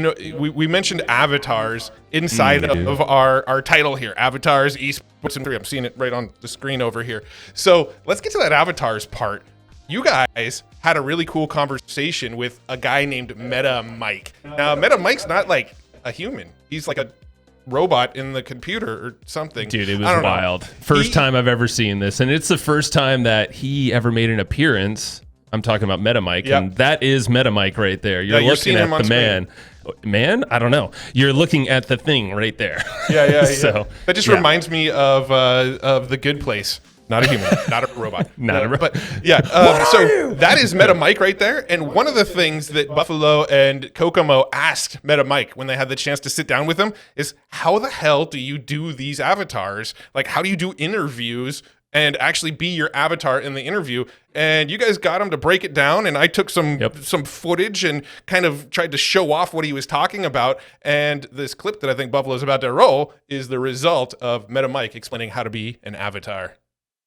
know, we mentioned avatars inside of our title here, avatars, esports, and 3. I'm seeing it right on the screen over here. So let's get to that avatars part. You guys had a really cool conversation with a guy named MetaMike. Now, MetaMike's not like a human. He's like a robot in the computer or something. Dude, it was wild. First time I've ever seen this, and it's the first time that he ever made an appearance. I'm talking about MetaMike, and that is MetaMike right there. You're looking at the man. Man? I don't know. You're looking at the thing right there. Yeah. So that just reminds me of The Good Place. Not a human, not a robot. But yeah, so that is MetaMike right there. And one of the things that Buffalo and Kokomo asked MetaMike when they had the chance to sit down with him is, how the hell do you do these avatars? Like, how do you do interviews and actually be your avatar in the interview? And you guys got him to break it down, and I took some footage and kind of tried to show off what he was talking about. And this clip that I think Buffalo's about to roll is the result of MetaMike explaining how to be an avatar.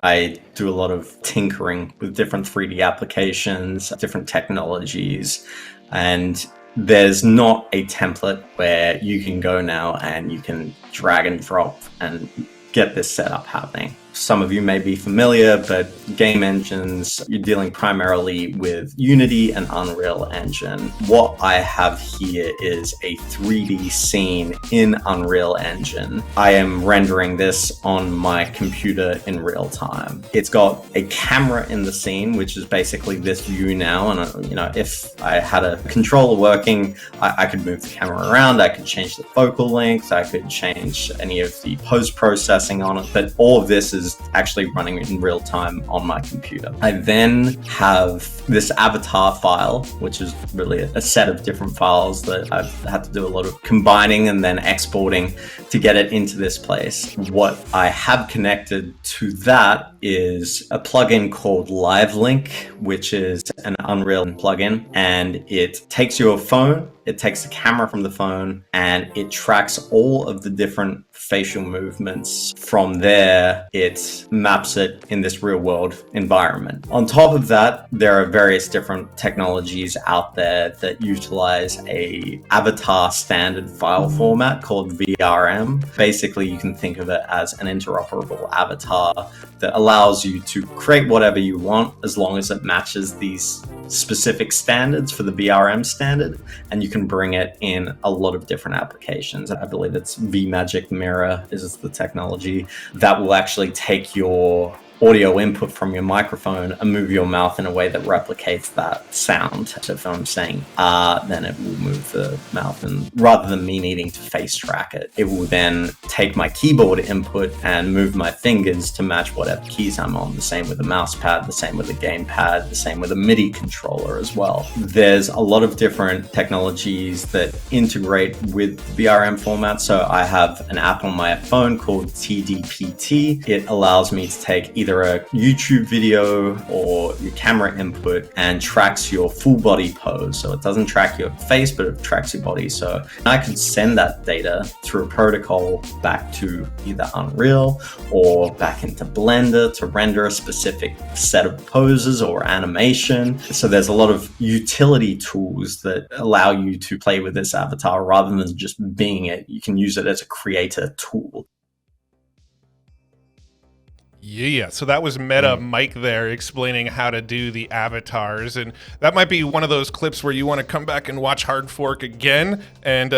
I do a lot of tinkering with different 3D applications, different technologies, and there's not a template where you can go now and you can drag and drop and get this setup happening. Some of you may be familiar, but game engines, you're dealing primarily with Unity and Unreal Engine. What I have here is a 3D scene in Unreal Engine. I am rendering this on my computer in real time. It's got a camera in the scene, which is basically this view now. And if I had a controller working, I could move the camera around. I could change the focal length. I could change any of the post-processing on it. But all of this is actually running in real time on my computer. I then have this avatar file, which is really a set of different files that I've had to do a lot of combining and then exporting to get it into this place. What I have connected to that is a plugin called LiveLink, which is an Unreal plugin, and it takes your phone, it takes the camera from the phone, and it tracks all of the different facial movements. From there, it maps it in this real world environment. On top of that, there are various different technologies out there that utilize a avatar standard file format called VRM. Basically, you can think of it as an interoperable avatar that allows you to create whatever you want as long as it matches these specific standards for the VRM standard, and you can bring it in a lot of different applications. I believe it's vMagic Mirror is the technology that will actually take your audio input from your microphone and move your mouth in a way that replicates that sound. So if I'm saying then it will move the mouth, and rather than me needing to face track it, it will then take my keyboard input and move my fingers to match whatever keys I'm on. The same with a mouse pad, the same with a gamepad, the same with a MIDI controller as well. There's a lot of different technologies that integrate with VRM format. So I have an app on my phone called TDPT. It allows me to take either a YouTube video or your camera input and tracks your full body pose. So it doesn't track your face, but it tracks your body. So I could send that data through a protocol back to either Unreal or back into Blender to render a specific set of poses or animation. So there's a lot of utility tools that allow you to play with this avatar rather than just being it. You can use it as a creator tool. Yeah, so that was MetaMike there explaining how to do the avatars, and that might be one of those clips where you want to come back and watch Hard Fork again and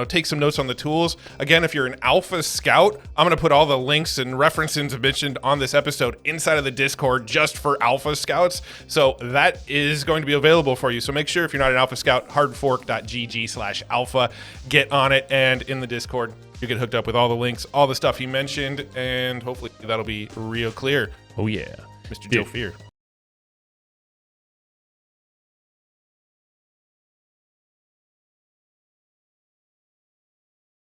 take some notes on the tools. Again, if you're an Alpha Scout, I'm going to put all the links and references mentioned on this episode inside of the Discord just for Alpha Scouts, so that is going to be available for you. So make sure if you're not an Alpha Scout, hardfork.gg/alpha, get on it, and in the Discord you get hooked up with all the links, all the stuff he mentioned, and hopefully that'll be real clear. Oh yeah. Mr. Joe Fear.